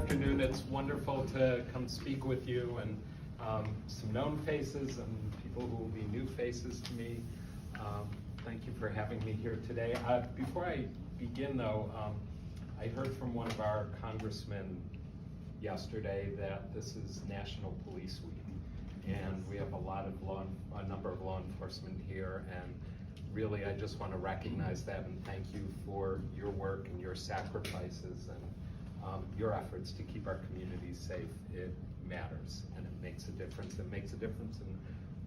afternoon. It's wonderful to come speak with you and some known faces and people who will be new faces to me. Thank you for having me here today. Before I begin though, I heard from one of our congressmen yesterday that this is National Police Week, and we have a number of law enforcement here, and really I just want to recognize that and thank you for your work and your sacrifices and your efforts to keep our communities safe. It matters and it makes a difference. It makes a difference in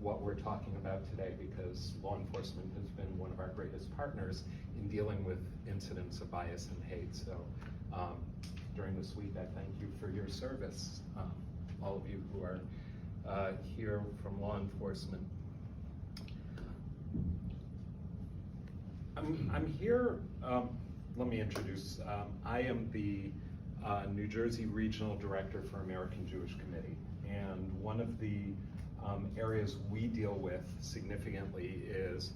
what we're talking about today, because law enforcement has been one of our greatest partners in dealing with incidents of bias and hate. So during this week, I thank you for your service, all of you who are here from law enforcement. I'm here, let me introduce, I am the New Jersey Regional Director for American Jewish Committee, and one of the areas we deal with significantly is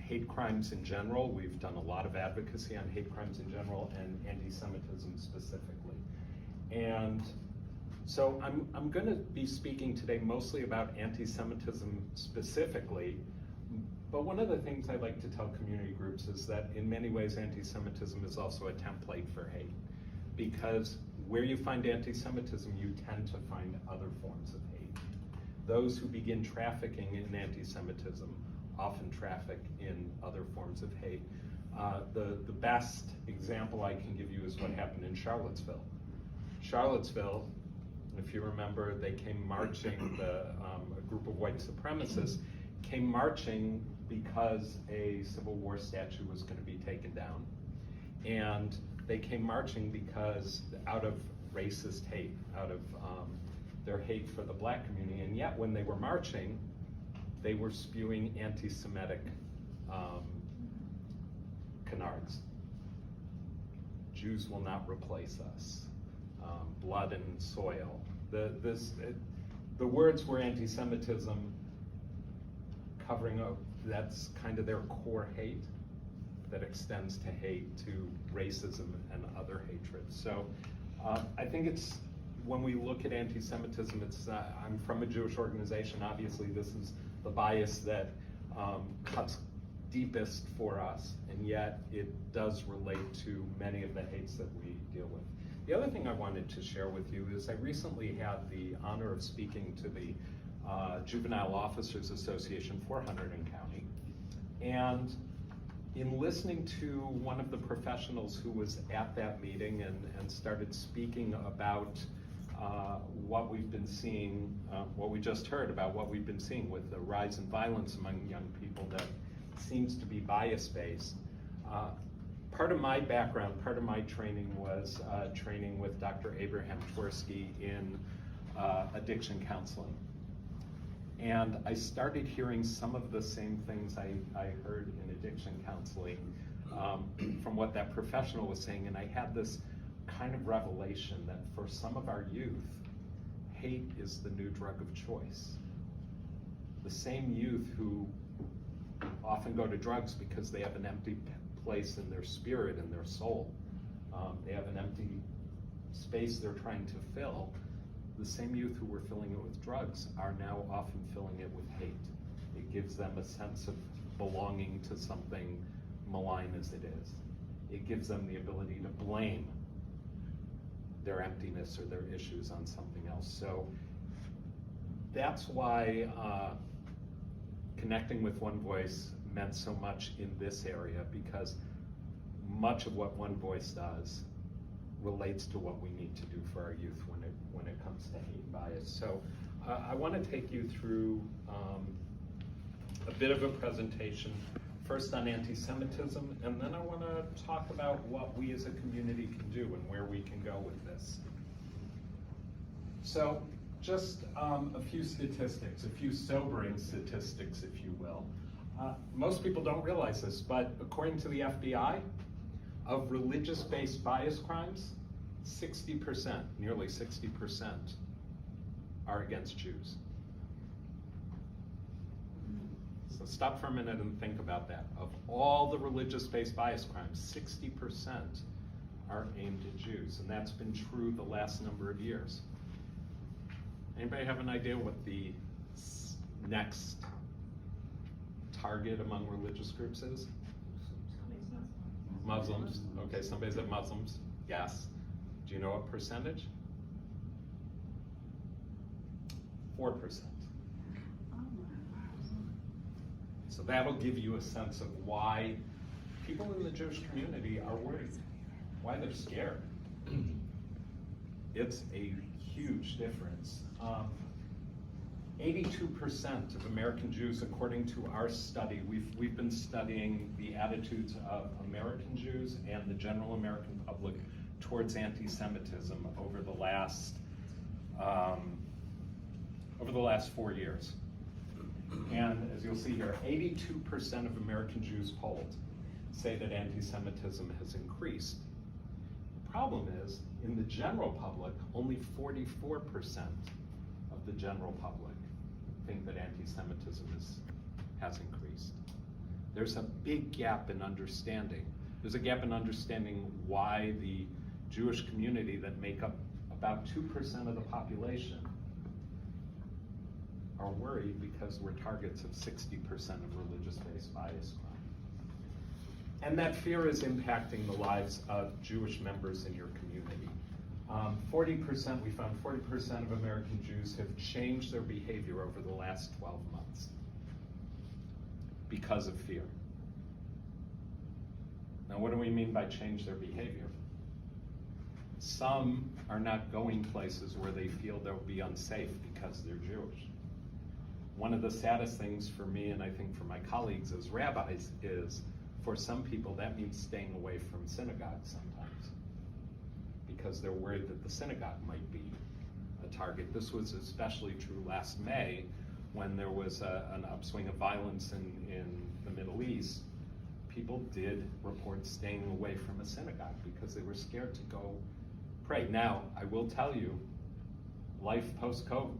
hate crimes in general. We've done a lot of advocacy on hate crimes in general and anti-Semitism specifically. And so I'm going to be speaking today mostly about anti-Semitism specifically, but one of the things I like to tell community groups is that in many ways anti-Semitism is also a template for hate, because where you find anti-Semitism, you tend to find other forms of hate. Those who begin trafficking in anti-Semitism often traffic in other forms of hate. The best example I can give you is what happened in Charlottesville. Charlottesville, if you remember, they came marching, a group of white supremacists came marching because a Civil War statue was going to be taken down. And they came marching because out of racist hate, out of their hate for the black community, and yet when they were marching, they were spewing anti-Semitic canards. Jews will not replace us. Blood and soil. The words were anti-Semitism, covering up, that's kind of their core hate that extends to hate, to racism and other hatred. So I think it's, when we look at anti-Semitism, it's, I'm from a Jewish organization, obviously this is the bias that cuts deepest for us, and yet it does relate to many of the hates that we deal with. The other thing I wanted to share with you is I recently had the honor of speaking to the Juvenile Officers Association for Hunterdon County, and in listening to one of the professionals who was at that meeting and started speaking about what we've been seeing, what we just heard about what we've been seeing with the rise in violence among young people that seems to be bias-based. Part of my background, part of my training was training with Dr. Abraham Twersky in addiction counseling. And I started hearing some of the same things I heard in addiction counseling from what that professional was saying, and I had this kind of revelation that for some of our youth, hate is the new drug of choice. The same youth who often go to drugs because they have an empty place in their spirit and their soul. They have an empty space they're trying to fill. The same youth who were filling it with drugs are now often filling it with hate. It gives them a sense of belonging to something malign as it is. It gives them the ability to blame their emptiness or their issues on something else. So that's why connecting with One Voice meant so much in this area, because much of what One Voice does relates to what we need to do for our youth when it comes to hate and bias. So I want to take you through a bit of a presentation, first on anti-Semitism, and then I want to talk about what we as a community can do and where we can go with this. So just a few statistics, a few sobering statistics, if you will. Most people don't realize this, but according to the FBI, of religious-based bias crimes, 60%, nearly 60%, are against Jews. So stop for a minute and think about that. Of all the religious-based bias crimes, 60% are aimed at Jews, and that's been true the last number of years. Anybody have an idea what the next target among religious groups is? Muslims. Okay, somebody said Muslims. Yes. Do you know what percentage? 4%. So that'll give you a sense of why people in the Jewish community are worried, why they're scared. It's a huge difference. 82% of American Jews, according to our study, we've been studying the attitudes of American Jews and the general American public towards anti-Semitism over the last 4 years. And as you'll see here, 82% of American Jews polled say that anti-Semitism has increased. The problem is, in the general public, only 44% of the general public think that anti-Semitism has increased. There's a big gap in understanding. There's a gap in understanding why the Jewish community that make up about 2% of the population are worried because we're targets of 60% of religious-based bias crime. And that fear is impacting the lives of Jewish members in your community. 40%, we found 40% of American Jews have changed their behavior over the last 12 months because of fear. Now, what do we mean by change their behavior? Some are not going places where they feel they'll be unsafe because they're Jewish. One of the saddest things for me, and I think for my colleagues as rabbis, is for some people that means staying away from synagogues sometimes because they're worried that the synagogue might be a target. This was especially true last May when there was an upswing of violence in the Middle East. People did report staying away from a synagogue because they were scared to go pray. Now, I will tell you, life post-COVID,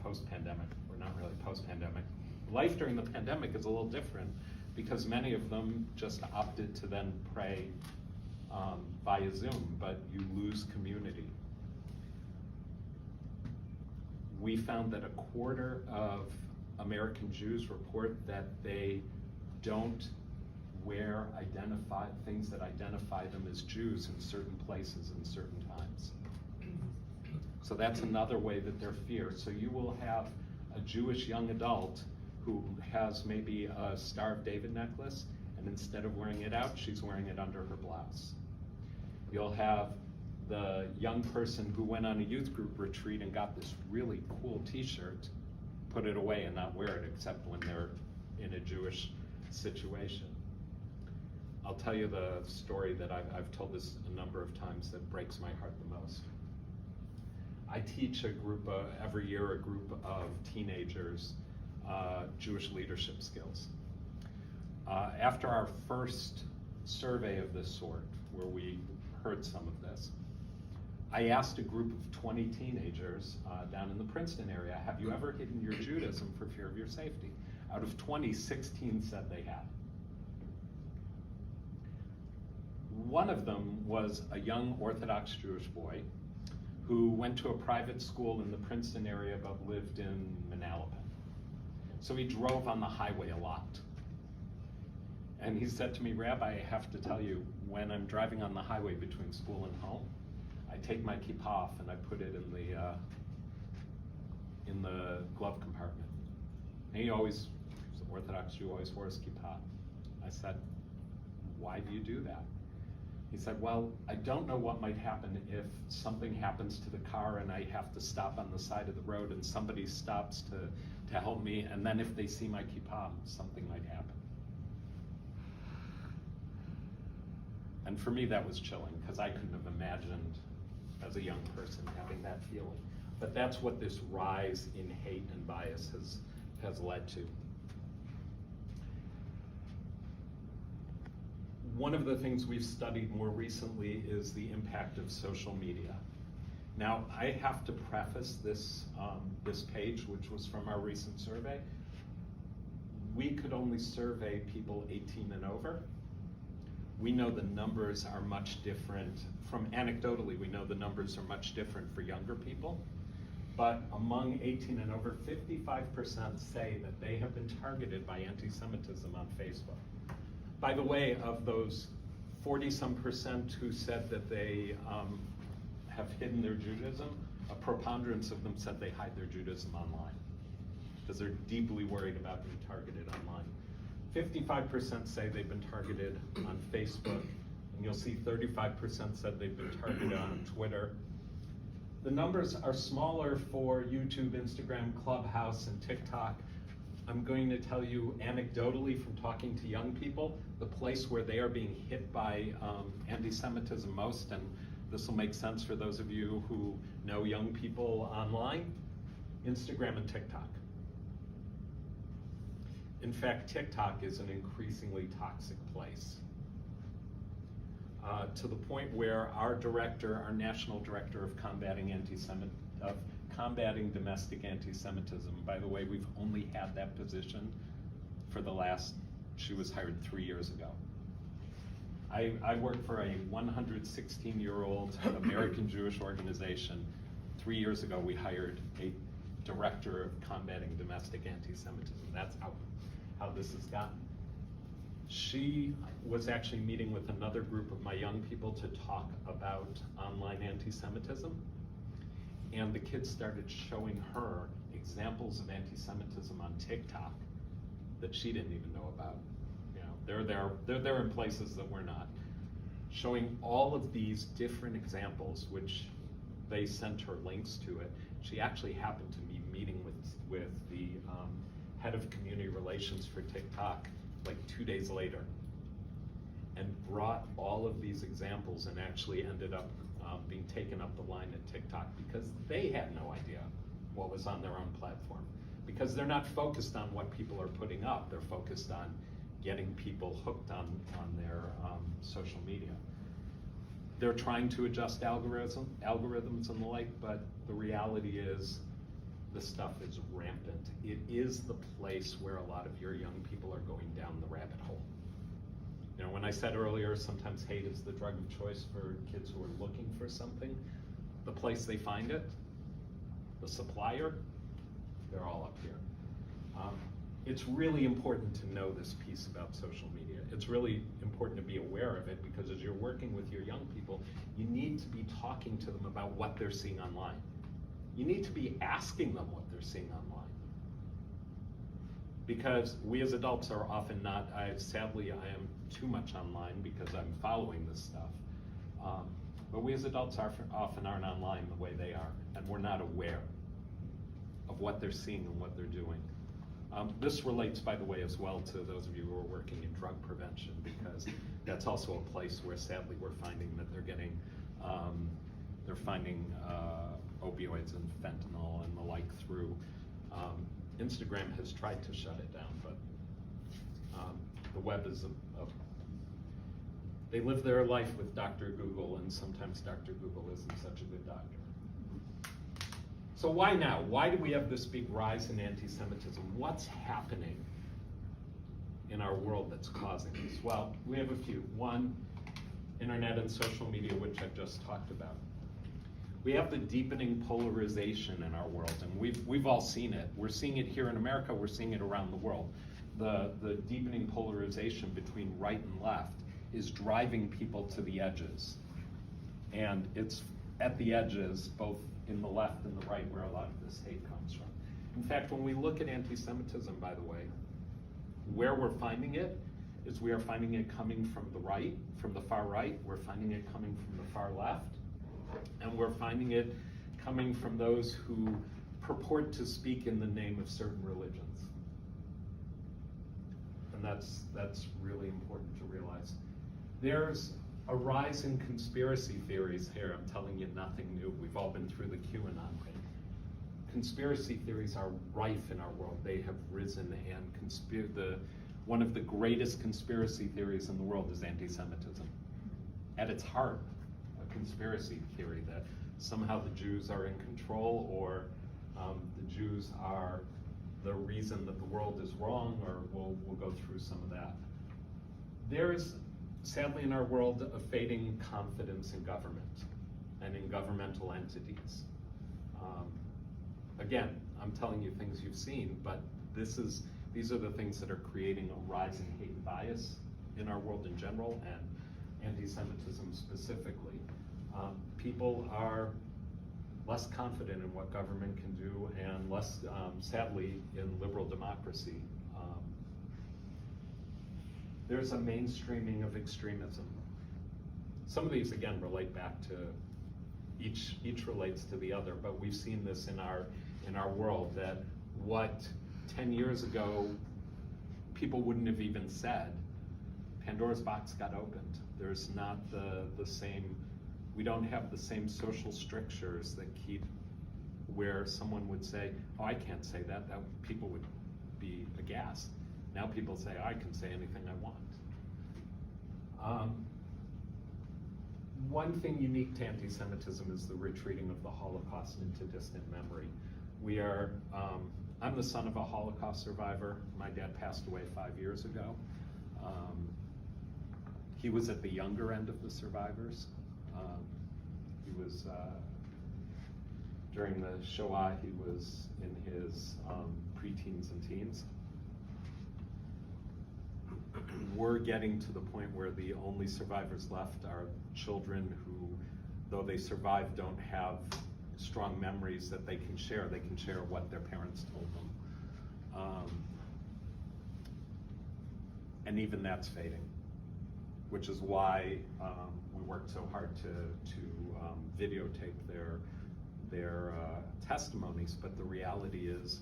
post-pandemic, we're not really post-pandemic, life during the pandemic is a little different because many of them just opted to then pray via Zoom, but you lose community. We found that a quarter of American Jews report that they don't wear things that identify them as Jews in certain places and certain times. So that's another way that they're feared. So you will have a Jewish young adult who has maybe a Star of David necklace, and instead of wearing it out, she's wearing it under her blouse. You'll have the young person who went on a youth group retreat and got this really cool t-shirt, put it away and not wear it except when they're in a Jewish situation. I'll tell you the story that I've told this a number of times that breaks my heart the most. I teach every year a group of teenagers Jewish leadership skills. After our first survey of this sort, where we heard some of this, I asked a group of 20 teenagers down in the Princeton area, have you ever hidden your Judaism for fear of your safety? Out of 20, 16 said they had. One of them was a young Orthodox Jewish boy who went to a private school in the Princeton area but lived in Manalapan. So he drove on the highway a lot. And he said to me, Rabbi, I have to tell you, when I'm driving on the highway between school and home, I take my kippah off and I put it in the glove compartment. And he was an Orthodox Jew, always wore his kippah. I said, why do you do that? He said, well, I don't know what might happen if something happens to the car and I have to stop on the side of the road and somebody stops to help me, and then if they see my kippah, something might happen. And for me, that was chilling, because I couldn't have imagined as a young person having that feeling. But that's what this rise in hate and bias has led to. One of the things we've studied more recently is the impact of social media. Now, I have to preface this page, which was from our recent survey. We could only survey people 18 and over. we know the numbers are much different. From anecdotally, we know the numbers are much different for younger people. But among 18 and over, 55% say that they have been targeted by anti-Semitism on Facebook. By the way, of those 40-some% who said that they have hidden their Judaism, a preponderance of them said they hide their Judaism online because they're deeply worried about being targeted online. 55% say they've been targeted on Facebook, and you'll see 35% said they've been targeted on Twitter. The numbers are smaller for YouTube, Instagram, Clubhouse, and TikTok. I'm going to tell you anecdotally from talking to young people, the place where they are being hit by anti-Semitism most, and this will make sense for those of you who know young people online, Instagram and TikTok. In fact, TikTok is an increasingly toxic place. To the point where our national director of combating domestic anti-Semitism, by the way, we've only had that position for she was hired 3 years ago. I worked for a 116-year-old American Jewish organization. 3 years ago, we hired a director of combating domestic anti-Semitism. That's how this has gotten. She was actually meeting with another group of my young people to talk about online anti-Semitism, and the kids started showing her examples of anti-Semitism on TikTok that she didn't even know about. You know, they're there in places that we're not. Showing all of these different examples, which they sent her links to it. She actually happened to be meeting with the head of community relations for TikTok like 2 days later, and brought all of these examples and actually ended up being taken up the line at TikTok because they had no idea what was on their own platform. Because they're not focused on what people are putting up, they're focused on getting people hooked on their social media. They're trying to adjust algorithms and the like, but the reality is the stuff is rampant. It is the place where a lot of your young people are going down the rabbit hole. You know, when I said earlier, sometimes hate is the drug of choice for kids who are looking for something, the place they find it, the supplier, they're all up here. It's really important to know this piece about social media. It's really important to be aware of it because as you're working with your young people, you need to be talking to them about what they're seeing online. You need to be asking them what they're seeing online. Because we as adults are often not, sadly I am too much online because I'm following this stuff. But we as adults often aren't online the way they are, and we're not aware of what they're seeing and what they're doing. This relates, by the way, as well to those of you who are working in drug prevention, because that's also a place where sadly we're finding that they're finding opioids and fentanyl and the like through. Instagram has tried to shut it down, but the web is they live their life with Dr. Google, and sometimes Dr. Google isn't such a good doctor. So why now? Why do we have this big rise in anti-Semitism? What's happening in our world that's causing this? Well, we have a few. One, internet and social media, which I've just talked about. We have the deepening polarization in our world, and we've all seen it. We're seeing it here in America, we're seeing it around the world. The deepening polarization between right and left is driving people to the edges. And it's at the edges, both in the left and the right, where a lot of this hate comes from. In fact, when we look at anti-Semitism, by the way, where we're finding it is we are finding it coming from the right, from the far right, we're finding it coming from the far left, and we're finding it coming from those who purport to speak in the name of certain religions. And that's really important to realize. There's a rise in conspiracy theories here. I'm telling you nothing new. We've all been through the QAnon thing. Conspiracy theories are rife in our world. They have risen, and one of the greatest conspiracy theories in the world is anti-Semitism. At its heart, a conspiracy theory that somehow the Jews are in control, or the Jews are the reason that the world is wrong, or we'll go through some of that. There's sadly, in our world, a fading confidence in government and in governmental entities. Again, I'm telling you things you've seen, but these are the things that are creating a rising hate and bias in our world in general, and anti-Semitism specifically. People are less confident in what government can do, and less, sadly, in liberal democracy. There's a mainstreaming of extremism. Some of these, again, relate back to, each relates to the other, but we've seen this in our world, that what 10 years ago people wouldn't have even said, Pandora's box got opened. There's not the same, we don't have the same social strictures that keep, where someone would say, oh, I can't say that, people would be aghast. Now people say, I can say anything I want. One thing unique to anti-Semitism is the retreating of the Holocaust into distant memory. I'm the son of a Holocaust survivor. My dad passed away 5 years ago. He was at the younger end of the survivors. He was, during the Shoah, he was in his preteens and teens. We're getting to the point where the only survivors left are children who, though they survived, don't have strong memories that they can share. They can share what their parents told them. And even that's fading, which is why we worked so hard to videotape their testimonies. But the reality is,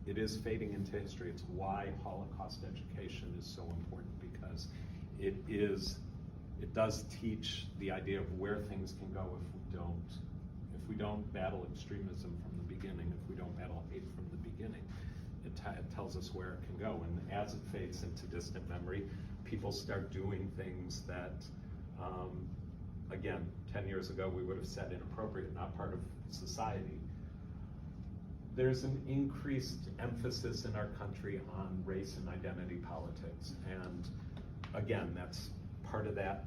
it is fading into history. It's why Holocaust education is so important, because it does teach the idea of where things can go if we don't battle extremism from the beginning, if we don't battle hate from the beginning. It tells us where it can go, and as it fades into distant memory, people start doing things that, again, 10 years ago we would have said inappropriate, not part of society. There's an increased emphasis in our country on race and identity politics, and again, that's part of that,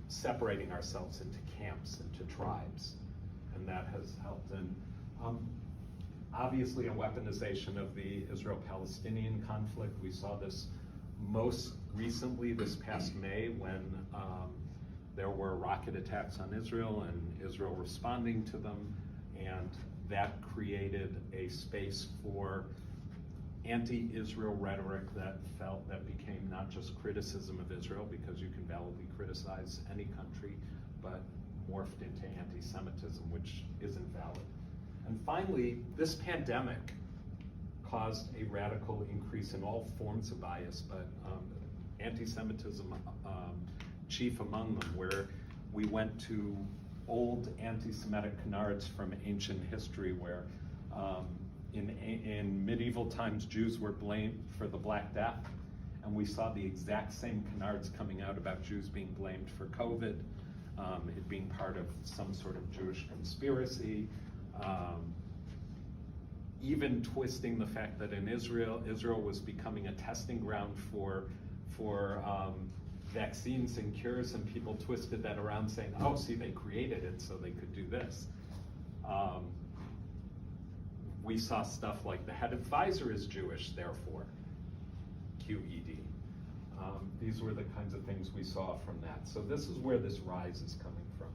separating ourselves into camps, into tribes, and that has helped. And obviously a weaponization of the Israel-Palestinian conflict. We saw this most recently this past May when there were rocket attacks on Israel and Israel responding to them, and that created a space for anti-Israel rhetoric that became not just criticism of Israel, because you can validly criticize any country, but morphed into anti-Semitism, which isn't valid. And finally, this pandemic caused a radical increase in all forms of bias, but anti-Semitism chief among them, where we went to old anti-Semitic canards from ancient history, where in medieval times Jews were blamed for the Black Death, and we saw the exact same canards coming out about Jews being blamed for COVID, it being part of some sort of Jewish conspiracy, even twisting the fact that in Israel was becoming a testing ground for vaccines and cures, and people twisted that around saying, oh, see, they created it so they could do this. We saw stuff like the head of Pfizer is Jewish, therefore, QED. These were the kinds of things we saw from that. So this is where this rise is coming from.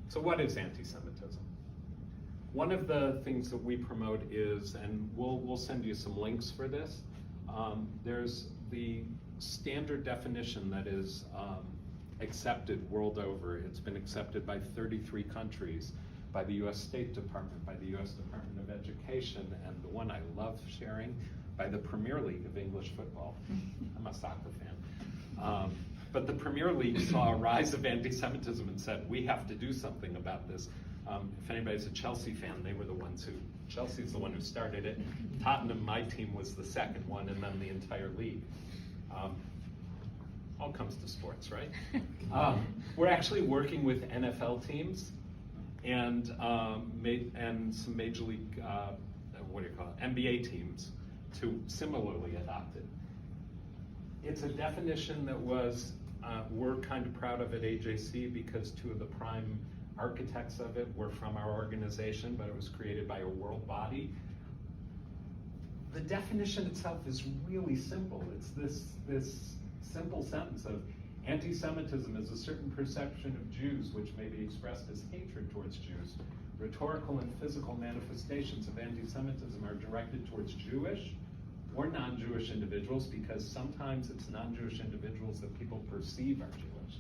So what is anti-Semitism? One of the things that we promote is, and we'll send you some links for this, there's the standard definition that is accepted world over. It's been accepted by 33 countries, by the US State Department, by the US Department of Education, and the one I love sharing, by the Premier League of English football. I'm a soccer fan. But the Premier League saw a rise of anti-Semitism and said, we have to do something about this. If anybody's a Chelsea fan, they were the ones who, Chelsea's the one who started it. Tottenham, my team, was the second one, and then the entire league. All comes to sports, right? We're actually working with NFL teams and some major league, NBA teams to similarly adopt it. It's a definition that was, we're kind of proud of at AJC because two of the prime architects of it were from our organization, but it was created by a world body. The definition itself is really simple. It's this simple sentence of anti-Semitism is a certain perception of Jews which may be expressed as hatred towards Jews. Rhetorical and physical manifestations of anti-Semitism are directed towards Jewish or non-Jewish individuals, because sometimes it's non-Jewish individuals that people perceive are Jewish.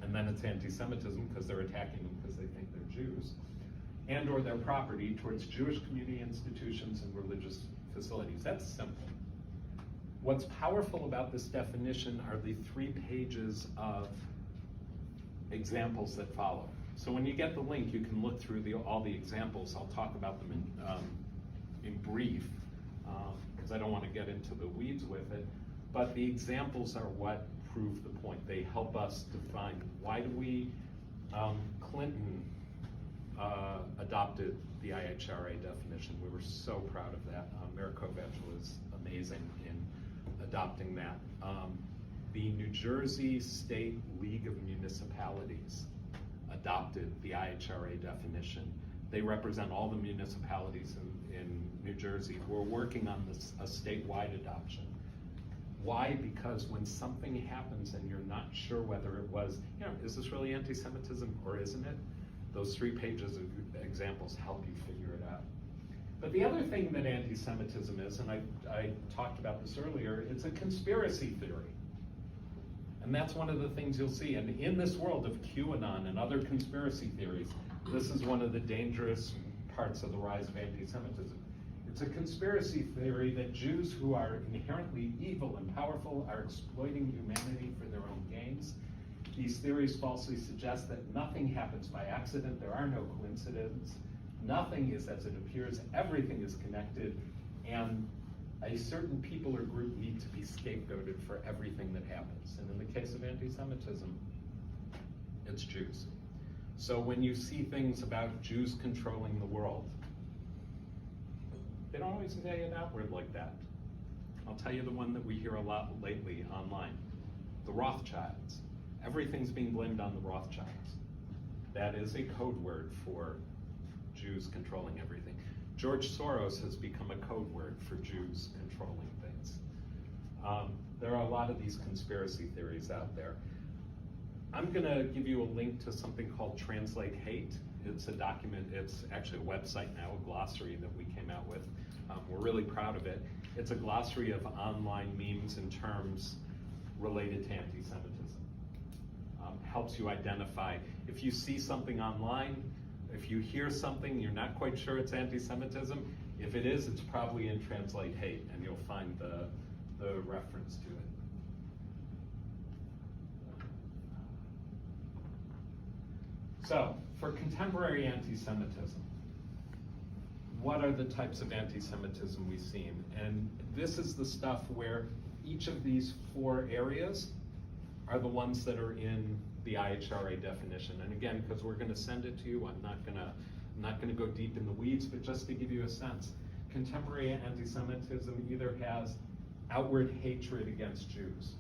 And then it's anti-Semitism because they're attacking them because they think they're Jews. And or their property towards Jewish community institutions and religious facilities. That's simple. What's powerful about this definition are the 3 pages of examples that follow. So when you get the link, you can look through all the examples. I'll talk about them in brief, because I don't want to get into the weeds with it. But the examples are what prove the point. They help us define why do we, Clinton adopted the IHRA definition. We were so proud of that. Mirakovich was amazing in adopting that. The New Jersey State League of Municipalities adopted the IHRA definition. They represent all the municipalities in New Jersey who are working on this, a statewide adoption. Why? Because when something happens and you're not sure whether it was, is this really anti-Semitism or isn't it? Those 3 pages of examples help you figure it out. But the other thing that anti-Semitism is, and I talked about this earlier, it's a conspiracy theory. And that's one of the things you'll see. And in this world of QAnon and other conspiracy theories, this is one of the dangerous parts of the rise of anti-Semitism. It's a conspiracy theory that Jews who are inherently evil and powerful are exploiting humanity for their own gains. These theories falsely suggest that nothing happens by accident, there are no coincidences, nothing is as it appears, everything is connected, and a certain people or group need to be scapegoated for everything that happens. And in the case of anti-Semitism, it's Jews. So when you see things about Jews controlling the world, they don't always say it outward like that. I'll tell you the one that we hear a lot lately online, the Rothschilds. Everything's being blamed on the Rothschilds. That is a code word for Jews controlling everything. George Soros has become a code word for Jews controlling things. There are a lot of these conspiracy theories out there. I'm gonna give you a link to something called Translate Hate. It's a document, it's actually a website now, a glossary that we came out with. We're really proud of it. It's a glossary of online memes and terms related to anti-Semitism. Helps you identify, if you see something online, if you hear something, you're not quite sure it's anti-Semitism. If it is, it's probably in Translate Hate, and you'll find the reference to it. So, for contemporary anti-Semitism, what are the types of anti-Semitism we've seen? And this is the stuff where each of these 4 areas are the ones that are in the IHRA definition. And again, because we're going to send it to you, I'm not going to go deep in the weeds, but just to give you a sense, contemporary anti-Semitism either has outward hatred against Jews.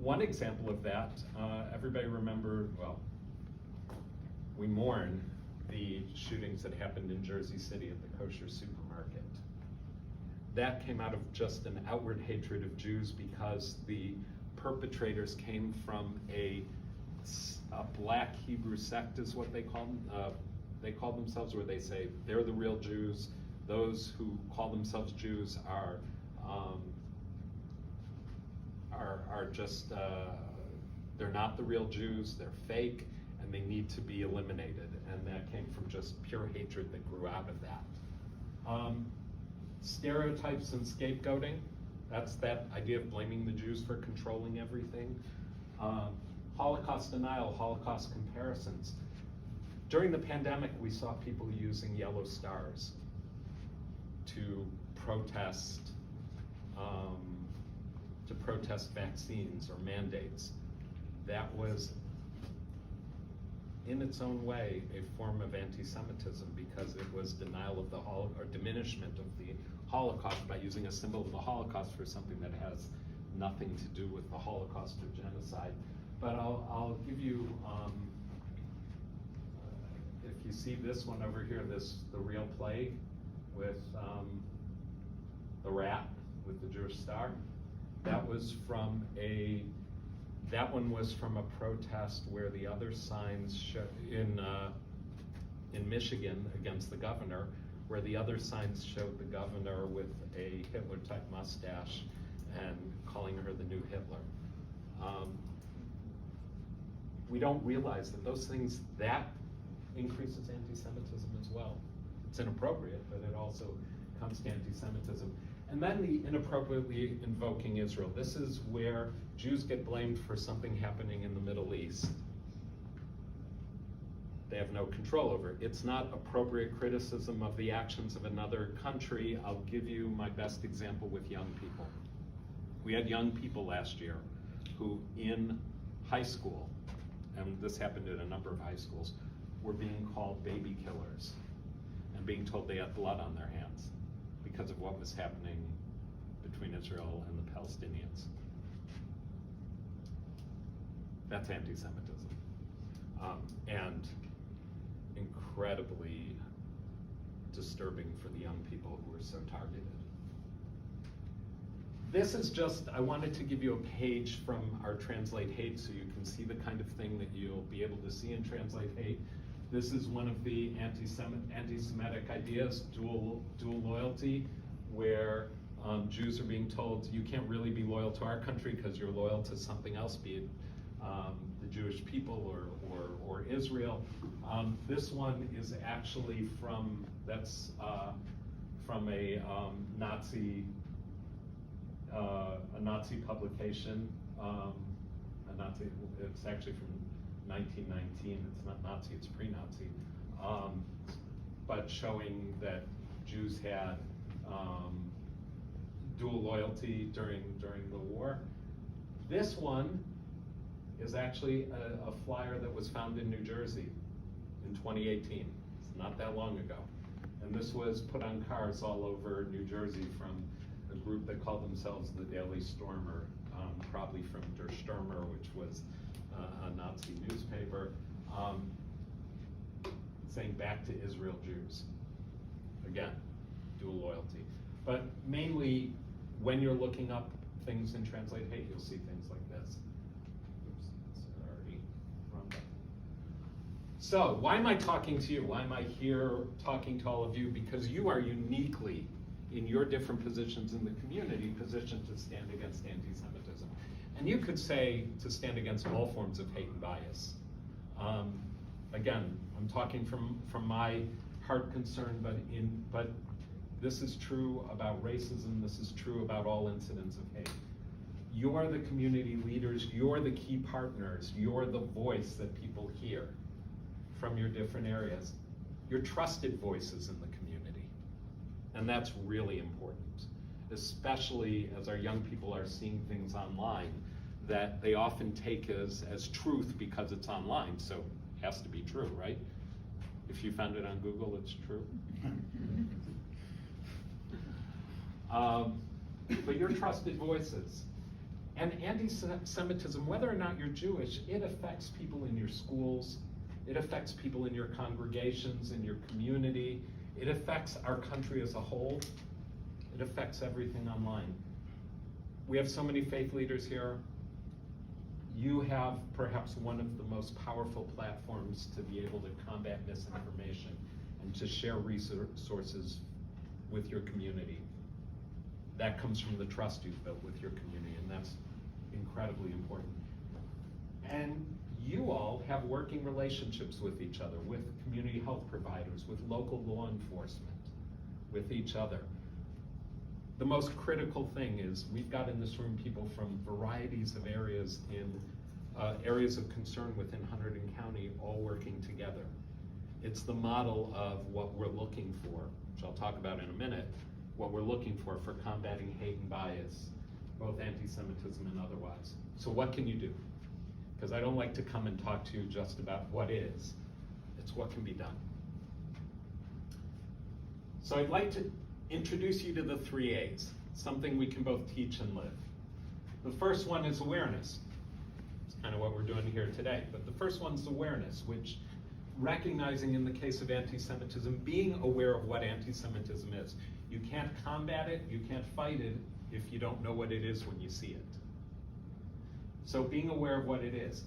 One example of that, everybody remember, well, we mourn the shootings that happened in Jersey City at the kosher supermarket. That came out of just an outward hatred of Jews because the perpetrators came from a black Hebrew sect is what they call them. They call themselves, where they say they're the real Jews. Those who call themselves Jews are just, they're not the real Jews, they're fake, and they need to be eliminated. And that came from just pure hatred that grew out of that. Stereotypes and scapegoating, that's that idea of blaming the Jews for controlling everything. Holocaust denial, Holocaust comparisons. During the pandemic, we saw people using yellow stars to protest vaccines or mandates. That was, in its own way, a form of anti-Semitism because it was denial of the or diminishment of the Holocaust by using a symbol of the Holocaust for something that has nothing to do with the Holocaust or genocide. But I'll give you, if you see this one over here, the real plague with the rat with the Jewish star, that was from that one was from a protest where the other signs in Michigan against the governor, where the other signs showed the governor with a Hitler-type mustache and calling her the new Hitler. We don't realize that those things, that increases anti-Semitism as well. It's inappropriate, but it also comes to anti-Semitism. And then the inappropriately invoking Israel. This is where Jews get blamed for something happening in the Middle East. They have no control over it. It's not appropriate criticism of the actions of another country. I'll give you my best example with young people. We had young people last year who in high school, and this happened in a number of high schools, were being called baby killers and being told they had blood on their hands because of what was happening between Israel and the Palestinians. That's anti-Semitism. And incredibly disturbing for the young people who are so targeted. This is just, I wanted to give you a page from our Translate Hate so you can see the kind of thing that you'll be able to see in Translate Hate. This is one of the anti-Semitic ideas, dual loyalty, where Jews are being told you can't really be loyal to our country because you're loyal to something else, be it the Jewish people or Israel. This one is actually from a Nazi publication. It's actually from 1919. It's not Nazi, it's pre-Nazi, but showing that Jews had dual loyalty during the war. This one is actually a flyer that was found in New Jersey in 2018. It's not that long ago. And this was put on cars all over New Jersey from a group that called themselves the Daily Stormer, probably from Der Stürmer, which was a Nazi newspaper, saying back to Israel Jews. Again, dual loyalty. But mainly, when you're looking up things in Translate Hate, you'll see things like this. Oops, it's already run up. So, why am I talking to you? Why am I here talking to all of you? Because you are uniquely, in your different positions in the community, positioned to stand against anti-Semitism. And you could say to stand against all forms of hate and bias. Again, I'm talking from my heart concern, but this is true about racism, this is true about all incidents of hate. You're the community leaders, you're the key partners, you're the voice that people hear from your different areas. You're trusted voices in the community. And that's really important, especially as our young people are seeing things online that they often take as truth because it's online, so it has to be true, right? If you found it on Google, it's true. But you're trusted voices. And anti-Semitism, whether or not you're Jewish, it affects people in your schools, it affects people in your congregations, in your community, it affects our country as a whole, it affects everything online. We have so many faith leaders here. You have perhaps one of the most powerful platforms to be able to combat misinformation and to share resources with your community. That comes from the trust you've built with your community, and that's incredibly important. And you all have working relationships with each other, with community health providers, with local law enforcement, with each other. The most critical thing is we've got in this room people from varieties of areas in areas of concern within Hunterdon County all working together. It's the model of what we're looking for, which I'll talk about in a minute, what we're looking for combating hate and bias, both anti-Semitism and otherwise. So what can you do? Because I don't like to come and talk to you just about what is, it's what can be done. So I'd like to introduce you to the 3 A's, something we can both teach and live. The first one is awareness. It's kind of what we're doing here today. But the first one's awareness, which recognizing in the case of anti-Semitism, being aware of what anti-Semitism is. You can't combat it, you can't fight it if you don't know what it is when you see it. So being aware of what it is.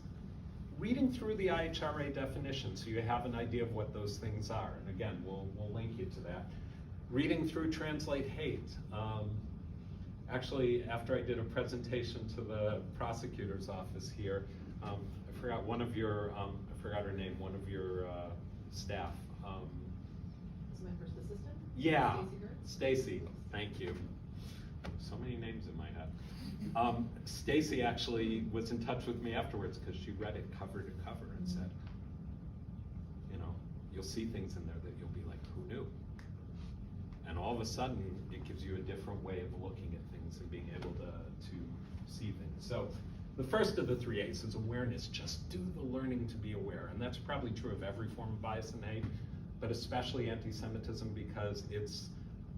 Reading through the IHRA definition so you have an idea of what those things are. And again, we'll link you to that. Reading through Translate Hate. Actually, after I did a presentation to the prosecutor's office here, I forgot one of your, I forgot her name, one of your staff. Is my first assistant? Yeah, Stacy, thank you. So many names in my head. Stacy actually was in touch with me afterwards because she read it cover to cover and said, you know, you'll see things in there that you'll be like, who knew? And all of a sudden, it gives you a different way of looking at things and being able to see things. So the first of the 3 A's is awareness. Just do the learning to be aware. And that's probably true of every form of bias and hate, but especially anti-Semitism because it's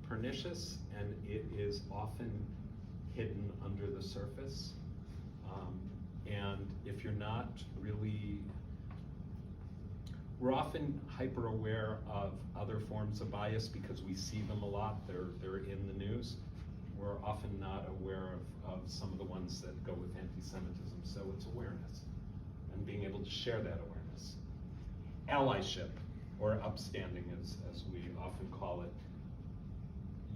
pernicious and it is often hidden under the surface. And if you're not really, we're often hyper aware of other forms of bias because we see them a lot, they're in the news. We're often not aware of some of the ones that go with anti-Semitism, so it's awareness and being able to share that awareness. Allyship, or upstanding as we often call it.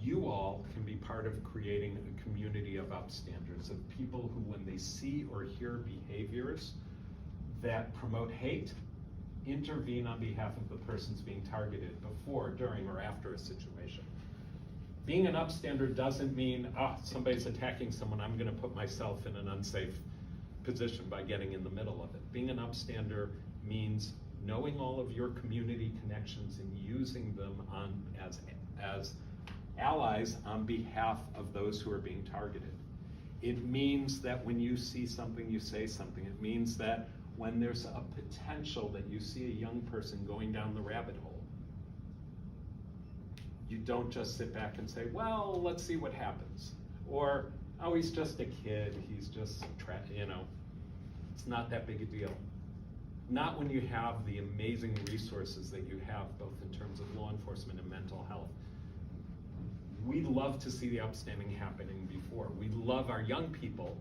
You all can be part of creating a community of upstanders, of people who, when they see or hear behaviors that promote hate, intervene on behalf of the persons being targeted before, during, or after a situation. Being an upstander doesn't mean, somebody's attacking someone, I'm gonna put myself in an unsafe position by getting in the middle of it. Being an upstander means knowing all of your community connections and using them as allies on behalf of those who are being targeted. It means that when you see something, you say something. It means that when there's a potential that you see a young person going down the rabbit hole, you don't just sit back and say, well, let's see what happens. Or, oh, he's just a kid, he's just, you know, it's not that big a deal. Not when you have the amazing resources that you have, both in terms of law enforcement and mental health. We love to see the upstanding happening before. We love our young people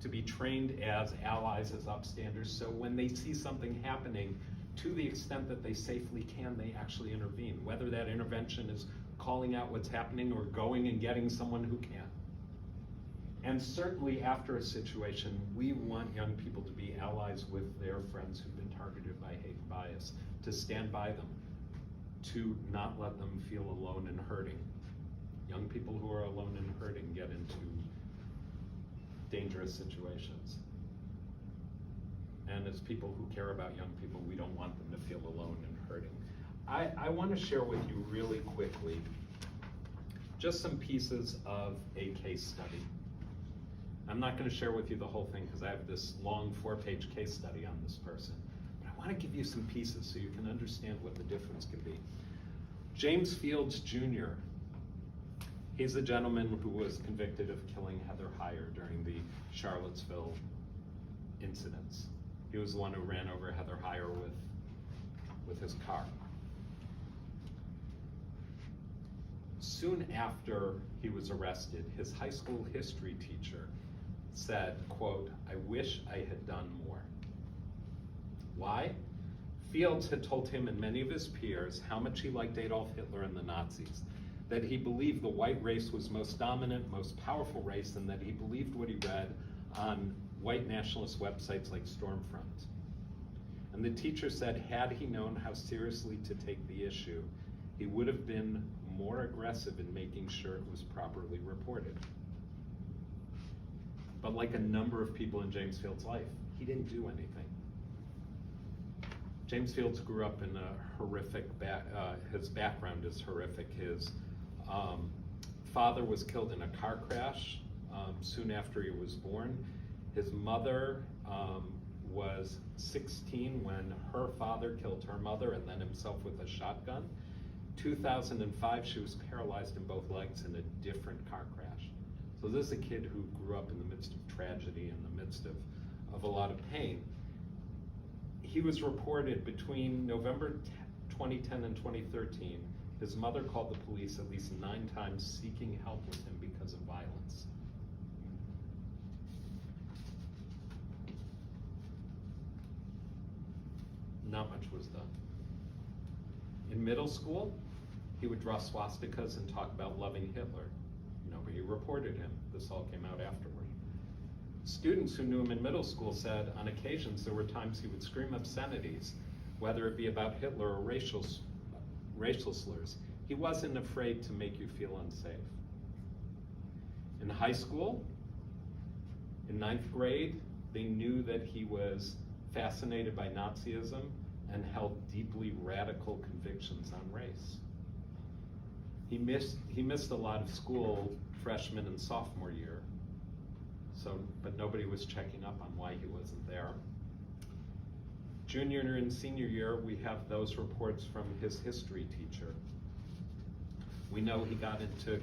to be trained as allies, as upstanders, so when they see something happening, to the extent that they safely can, they actually intervene, whether that intervention is calling out what's happening or going and getting someone who can. And certainly after a situation, we want young people to be allies with their friends who've been targeted by hate and bias, to stand by them, to not let them feel alone and hurting. Young people who are alone and hurting get into dangerous situations. And as people who care about young people, we don't want them to feel alone and hurting. I want to share with you really quickly just some pieces of a case study. I'm not going to share with you the whole thing because I have this long 4-page case study on this person. But I want to give you some pieces so you can understand what the difference can be. James Fields Jr., he's the gentleman who was convicted of killing Heather Heyer during the Charlottesville incidents. He was the one who ran over Heather Heyer with his car. Soon after he was arrested, his high school history teacher said, quote, "I wish I had done more." Why? Fields had told him and many of his peers how much he liked Adolf Hitler and the Nazis, that he believed the white race was most dominant, most powerful race, and that he believed what he read on white nationalist websites like Stormfront. And the teacher said, had he known how seriously to take the issue, he would have been more aggressive in making sure it was properly reported. But like a number of people in James Fields' life, he didn't do anything. James Fields grew up in a horrific, his background is horrific. His father was killed in a car crash soon after he was born. His mother was 16 when her father killed her mother and then himself with a shotgun. 2005, she was paralyzed in both legs in a different car crash. So this is a kid who grew up in the midst of tragedy, in the midst of a lot of pain. He was reported between November 2010 and 2013, his mother called the police at least 9 times seeking help with him because of violence. Not much was done. In middle school, he would draw swastikas and talk about loving Hitler. Nobody reported him. This all came out afterward. Students who knew him in middle school said on occasions there were times he would scream obscenities, whether it be about Hitler or racial slurs. He wasn't afraid to make you feel unsafe. In high school, in 9th grade, they knew that he was fascinated by Nazism and held deeply radical convictions on race. He missed a lot of school freshman and sophomore year, but nobody was checking up on why he wasn't there. Junior and senior year, we have those reports from his history teacher. We know he got into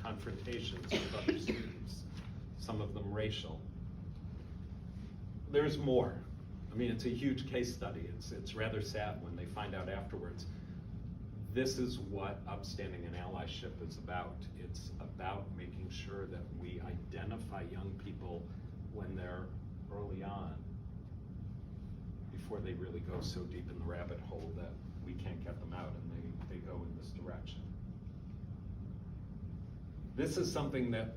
confrontations with other students, some of them racial. There's more. I mean, it's a huge case study. It's rather sad when they find out afterwards. This is what upstanding and allyship is about. It's about making sure that we identify young people when they're early on, before they really go so deep in the rabbit hole that we can't get them out and they go in this direction. This is something that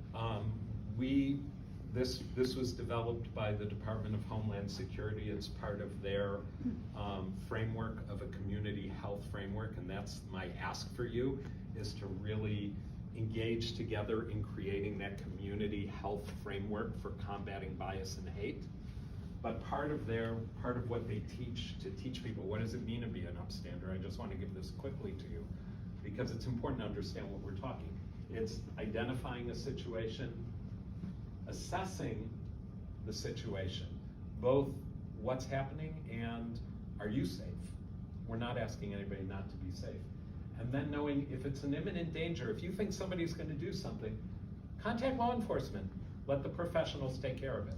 this was developed by the Department of Homeland Security. It's part of their framework of a community health framework, and that's my ask for you, is to really engage together in creating that community health framework for combating bias and hate. But part of what they teach, to teach people, what does it mean to be an upstander? I just want to give this quickly to you, because it's important to understand what we're talking. It's identifying a situation, assessing the situation, both what's happening and are you safe? We're not asking anybody not to be safe. And then knowing if it's an imminent danger, if you think somebody's going to do something, contact law enforcement. Let the professionals take care of it.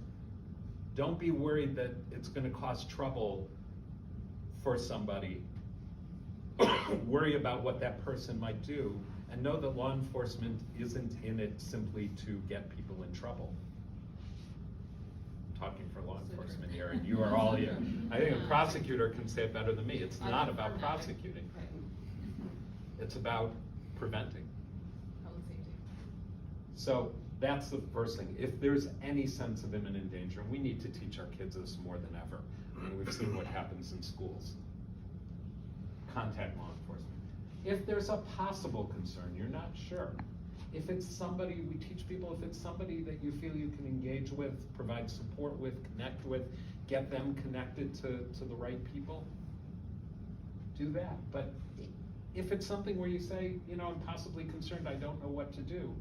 Don't be worried that it's going to cause trouble for somebody. Worry about what that person might do, and know that law enforcement isn't in it simply to get people in trouble. I'm talking for law enforcement here, and you are all here. I think a prosecutor can say it better than me. It's not about prosecuting. It's about preventing. Public safety. So that's the first thing. If there's any sense of imminent danger, and we need to teach our kids this more than ever, and we've seen what happens in schools, contact law enforcement. If there's a possible concern, you're not sure. If it's somebody, we teach people, if it's somebody that you feel you can engage with, provide support with, connect with, get them connected to the right people, do that. But if it's something where you say, I'm possibly concerned, I don't know what to do,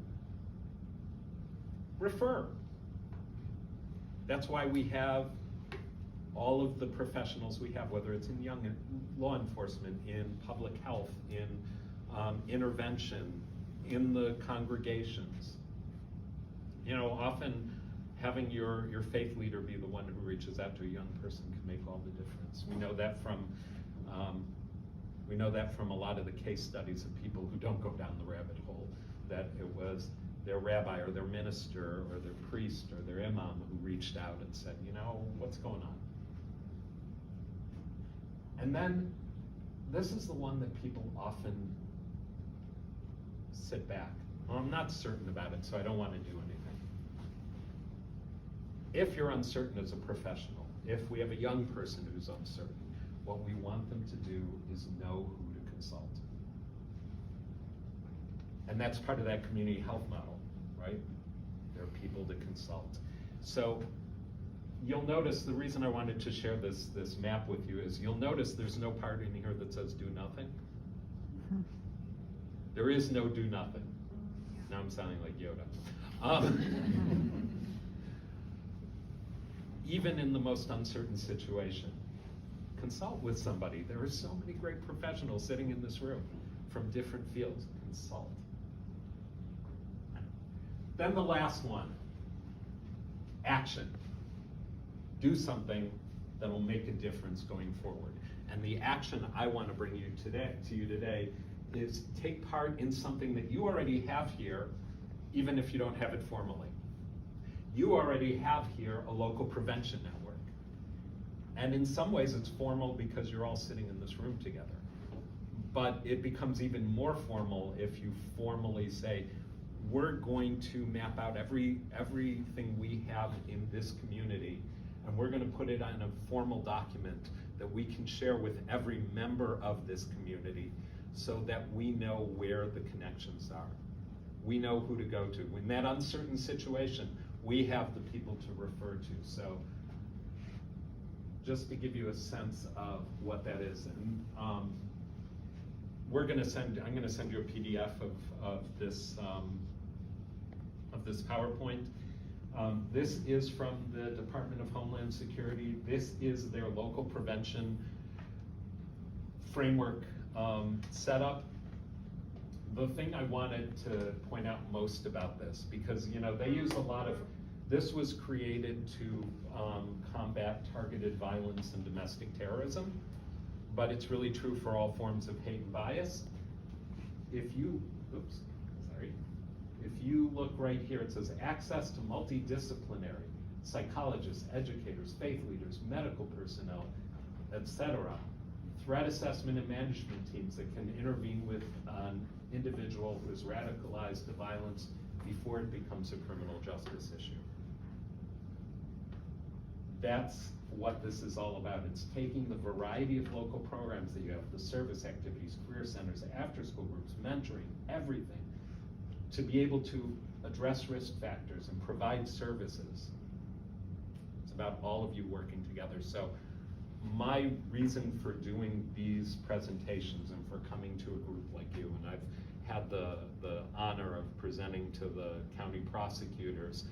refer. That's why we have all of the professionals we have, whether it's in young law enforcement, in public health, in intervention, in the congregations. Often having your faith leader be the one who reaches out to a young person can make all the difference. We know that from a lot of the case studies of people who don't go down the rabbit hole, that it was their rabbi or their minister or their priest or their imam who reached out and said, what's going on? And then this is the one that people often sit back. Well, I'm not certain about it, so I don't want to do anything. If you're uncertain as a professional, if we have a young person who's uncertain, what we want them to do is know who to consult. And that's part of that community health model, right? There are people to consult. So you'll notice, the reason I wanted to share this map with you is you'll notice there's no part in here that says do nothing. There is no do nothing. Now I'm sounding like Yoda. Even in the most uncertain situation, consult with somebody. There are so many great professionals sitting in this room from different fields. Consult. Then the last one, action. Do something that will make a difference going forward. And the action I want to bring to you today is take part in something that you already have here, even if you don't have it formally. You already have here a local prevention network. And in some ways it's formal because you're all sitting in this room together. But it becomes even more formal if you formally say, we're going to map out everything we have in this community, and we're going to put it on a formal document that we can share with every member of this community so that we know where the connections are. We know who to go to. In that uncertain situation, we have the people to refer to. So just to give you a sense of what that is. And I'm going to send you a PDF of this PowerPoint. This is from the Department of Homeland Security. This is their local prevention framework setup. The thing I wanted to point out most about this, because they use a lot of, this was created to combat targeted violence and domestic terrorism, but it's really true for all forms of hate and bias. If you look right here, it says access to multidisciplinary psychologists, educators, faith leaders, medical personnel, etc. Threat assessment and management teams that can intervene with an individual who is radicalized to violence before it becomes a criminal justice issue. That's what this is all about. It's taking the variety of local programs that you have, the service activities, career centers, after-school groups, mentoring, everything, to be able to address risk factors and provide services. It's about all of you working together. So my reason for doing these presentations and for coming to a group like you, and I've had the honor of presenting to the county prosecutors,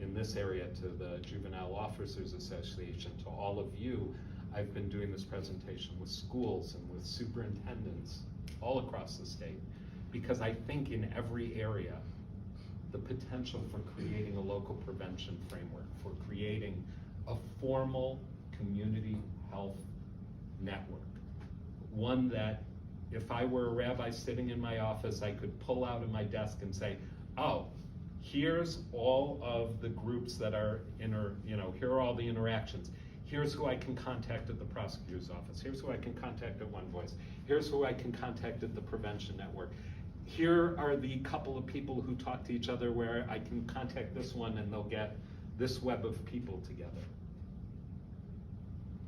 in this area, to the Juvenile Officers Association, to all of you. I've been doing this presentation with schools and with superintendents all across the state, because I think in every area, the potential for creating a local prevention framework, for creating a formal community health network, one that if I were a rabbi sitting in my office, I could pull out of my desk and say, oh, here's all of the groups that are here are all the interactions. Here's who I can contact at the prosecutor's office. Here's who I can contact at One Voice. Here's who I can contact at the prevention network. Here are the couple of people who talk to each other where I can contact this one and they'll get this web of people together.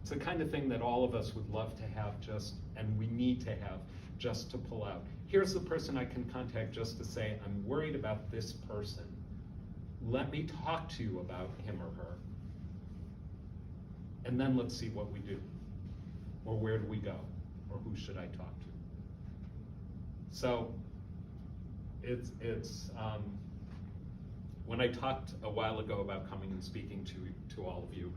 It's the kind of thing that all of us would love to have and we need to have just to pull out. Here's the person I can contact just to say, I'm worried about this person. Let me talk to you about him or her. And then let's see what we do. Or where do we go? Or who should I talk to? So it's when I talked a while ago about coming and speaking to all of you,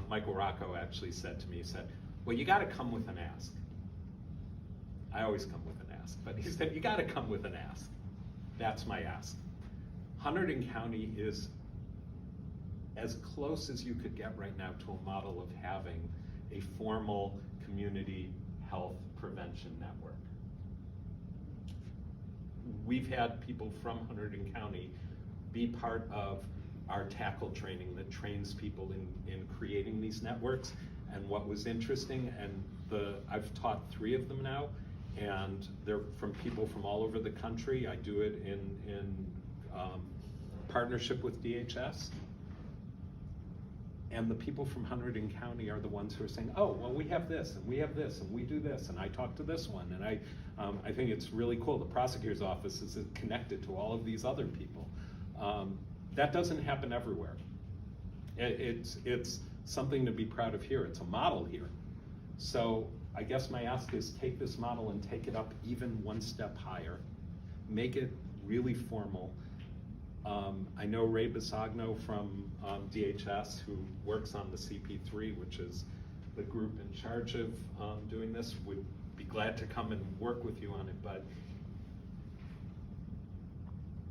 Michael Rocco actually said to me, he said, well, you gotta come with an ask. I always come with an ask, but he said, you gotta come with an ask. That's my ask. Hunterdon County is as close as you could get right now to a model of having a formal community health prevention network. We've had people from Hunterdon County be part of our tackle training that trains people in creating these networks. And what was interesting, and I've taught 3 of them now, and they're from people from all over the country. I do it in partnership with DHS. And the people from Hunterdon County are the ones who are saying, oh, well, we have this, and we have this, and we do this, and I talk to this one, and I think it's really cool. The prosecutor's office is connected to all of these other people. That doesn't happen everywhere. It's something to be proud of here. It's a model here. So I guess my ask is take this model and take it up even one step higher. Make it really formal. I know Ray Bisagno from DHS, who works on the CP3, which is the group in charge of doing this, would be glad to come and work with you on it. But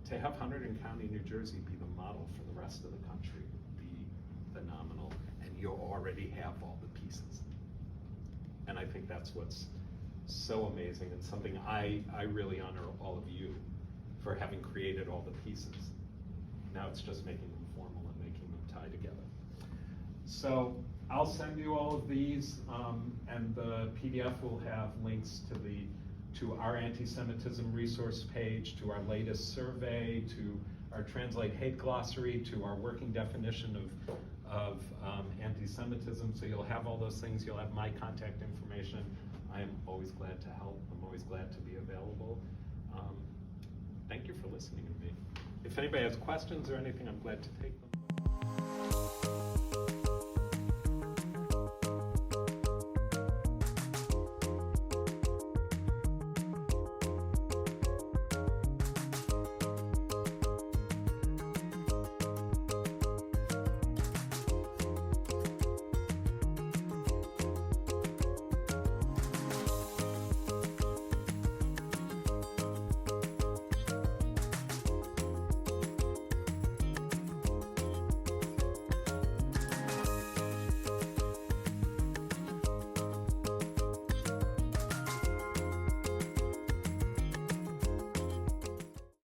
to have Hunterdon County, New Jersey be the model for the rest of the country would be phenomenal, and you already have all the pieces. And I think that's what's so amazing, and something I really honor all of you for having created all the pieces. Now it's just making them formal and making them tie together. So I'll send you all of these, and the PDF will have links to our anti-Semitism resource page, to our latest survey, to our Translate Hate Glossary, to our working definition of anti-Semitism. So you'll have all those things. You'll have my contact information. I am always glad to help. I'm always glad to be available. Thank you for listening to me. If anybody has questions or anything, I'm glad to take them.